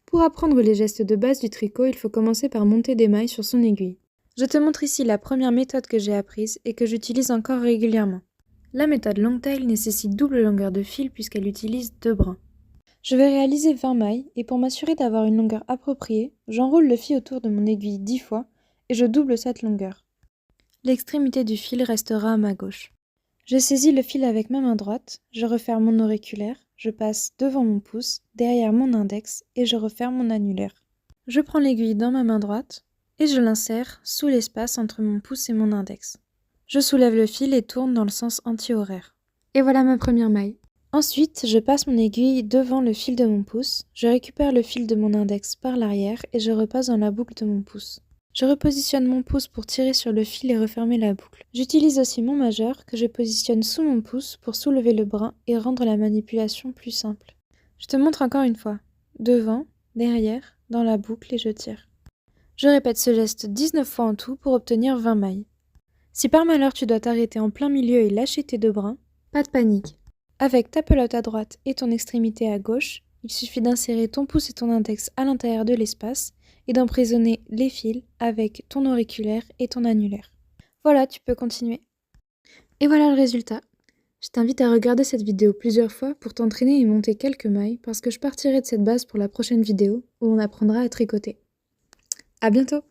Pour apprendre les gestes de base du tricot, il faut commencer par monter des mailles sur son aiguille. Je te montre ici la première méthode que j'ai apprise et que j'utilise encore régulièrement. La méthode Longtail nécessite double longueur de fil puisqu'elle utilise 2 brins. Je vais réaliser 20 mailles et pour m'assurer d'avoir une longueur appropriée, j'enroule le fil autour de mon aiguille 10 fois et je double cette longueur. L'extrémité du fil restera à ma gauche. Je saisis le fil avec ma main droite, je referme mon auriculaire, je passe devant mon pouce, derrière mon index et je referme mon annulaire. Je prends l'aiguille dans ma main droite et je l'insère sous l'espace entre mon pouce et mon index. Je soulève le fil et tourne dans le sens anti-horaire. Et voilà ma première maille. Ensuite, je passe mon aiguille devant le fil de mon pouce, je récupère le fil de mon index par l'arrière et je repasse dans la boucle de mon pouce. Je repositionne mon pouce pour tirer sur le fil et refermer la boucle. J'utilise aussi mon majeur que je positionne sous mon pouce pour soulever le brin et rendre la manipulation plus simple. Je te montre encore une fois. Devant, derrière, dans la boucle et je tire. Je répète ce geste 19 fois en tout pour obtenir 20 mailles. Si par malheur tu dois t'arrêter en plein milieu et lâcher tes 2 brins, pas de panique. Avec ta pelote à droite et ton extrémité à gauche, il suffit d'insérer ton pouce et ton index à l'intérieur de l'espace et d'emprisonner les fils avec ton auriculaire et ton annulaire. Voilà, tu peux continuer. Et voilà le résultat. Je t'invite à regarder cette vidéo plusieurs fois pour t'entraîner et monter quelques mailles parce que je partirai de cette base pour la prochaine vidéo où on apprendra à tricoter. À bientôt!